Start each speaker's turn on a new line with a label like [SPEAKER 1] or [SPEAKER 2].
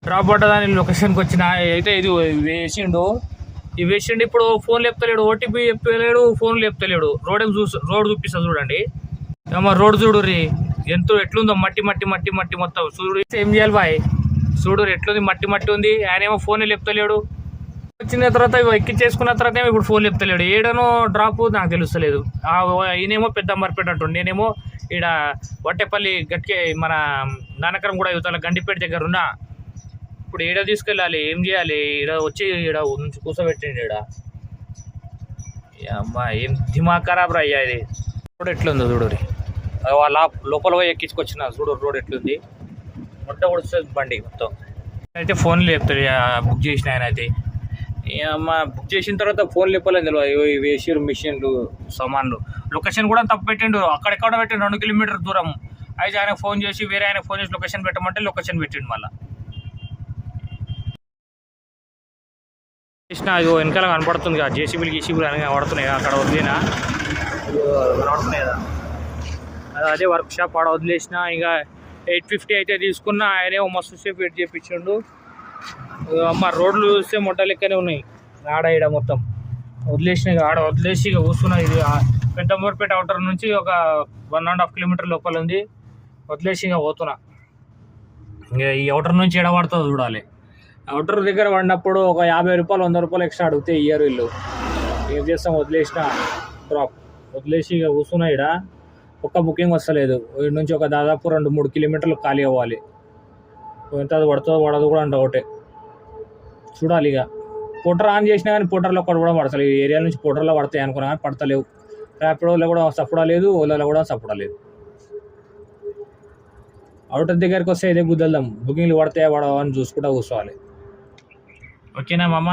[SPEAKER 1] Drop పడ్డదాని లొకేషన్కి వచ్చిన అయితే ఇది వేసిండు ఇప్పుడు ఫోన్ లేపుతలేడు, ఓటీపీ చెప్పలేడు, ఫోన్ లేపుతలేడు. రోడ్ చూపిస్తా చూడండి. రోడ్ చూడు రీ ఎట్లుందో మట్టి మట్టి మట్టి మట్టి మొత్తం చూడు. ఏం చేయాలి బాయ్ చూడు ఎట్లుంది, మట్టి మట్టి ఉంది. ఆయన ఏమో ఫోన్ లేపుతలేడు. వచ్చిన తర్వాత ఎక్కించేసుకున్న తర్వాత ఏమో ఇప్పుడు ఫోన్ లేపుతలేడు. ఏడనో డ్రాప్ నాకు తెలుస్తలేదు. ఈయనేమో పెద్ద అమ్మరిపేట అంటుండు, నేనేమో ఈడ వట్టేపల్లి గట్కే మన నానకరం కూడా యువతల గండిపేట దగ్గర ఉన్నా. ఇప్పుడు ఈడ తీసుకెళ్ళాలి, ఏం చేయాలి? ఈడ వచ్చి ఈడ నుంచి కూర్చోబెట్టండి. ఈడ అమ్మా ఏం దిమాగ్ ఖరాబ్ రా అయ్యా. ఇది రోడ్ ఎట్లుందో చూడు రీ. వాళ్ళ లోపల పోయి ఎక్కించుకొచ్చిన చూడు రోడ్ ఎట్లుంది. మొట్ట కొడుస్తుంది బండి మొత్తం. అయితే ఫోన్లు లేపుతాడు బుక్ చేసిన ఆయన. అయితే అమ్మ బుక్ చేసిన తర్వాత ఫోన్ లేపలేదు తెలియదు. వేసిరు మిషన్లు సామాన్లు. లొకేషన్ కూడా తప్పు పెట్టిండు, అక్కడెక్కడ పెట్టిండు 2 కిలోమీటర్ దూరం. అయితే ఆయన ఫోన్ చేసి వేరే ఆయన ఫోన్ చేసి లొకేషన్ పెట్టమంటే లొకేషన్ పెట్టిండు. మళ్ళీ చేసిన అయ్యో వెనకాల కనపడుతుంది కదా జేసీబీలు అని కనబడుతున్నాయి. అక్కడ వదిలేనా కనబడుతున్నాయి కదా, అదే వర్క్ షాప్ ఆడ వదిలేసిన. ఇంకా 850 అయితే తీసుకున్నా. ఆయనే మస్తు సేపు వెయిట్ చేయించిండు. అమ్మ రోడ్లు చూస్తే మొట్ట లెక్కనే ఉన్నాయి. ఆడ ఈడ మొత్తం వదిలేసినాయి. ఆడ వదిలేసి ఇక కూర్చున్నాయి. ఇది పెద్దమూరుపేట అవుటర్ నుంచి ఒక 1.5 కిలోమీటర్ లోపల ఉంది. వదిలేసి ఇంకా పోతున్నా. ఇంకా ఈ అవుటర్ నుంచి ఎడ పడుతుందో చూడాలి. అవుటర్ దగ్గర పడినప్పుడు ఒక 50 రూపాయలు 100 రూపాయలు ఎక్స్ట్రా అడిగితే ఇయ్యరు వీళ్ళు. ఏం చేస్తాం, వదిలేసిన డ్రాప్ వదిలేసి ఇక కూర్చున్నా. ఈడ ఒక్క బుకింగ్ వస్తలేదు. వీడి నుంచి ఒక దాదాపు 2-3 కిలోమీటర్లు ఖాళీ అవ్వాలి. ఎంత పడుతుందో పడదు కూడా అంటే ఒకటే చూడాలి. ఇక పోటర్ ఆన్ చేసినా కానీ పోటర్లో ఒక్కటి కూడా పడతలేదు. ఈ ఏరియా నుంచి పోటర్లో పడతాయి అనుకున్నా కానీ పడతలేవు. ర్యాపిడోలో కూడా సపోర్ట్ లేదు, ఓలాలో కూడా సపోర్ట్ లేదు. అవుటర్ దగ్గరికి వస్తే ఇదే గుద్దల్దాం. బుకింగ్లు పడతాయా పడవా అని చూసుకుంటా కూర్చోవాలి. ఓకేనా మామ?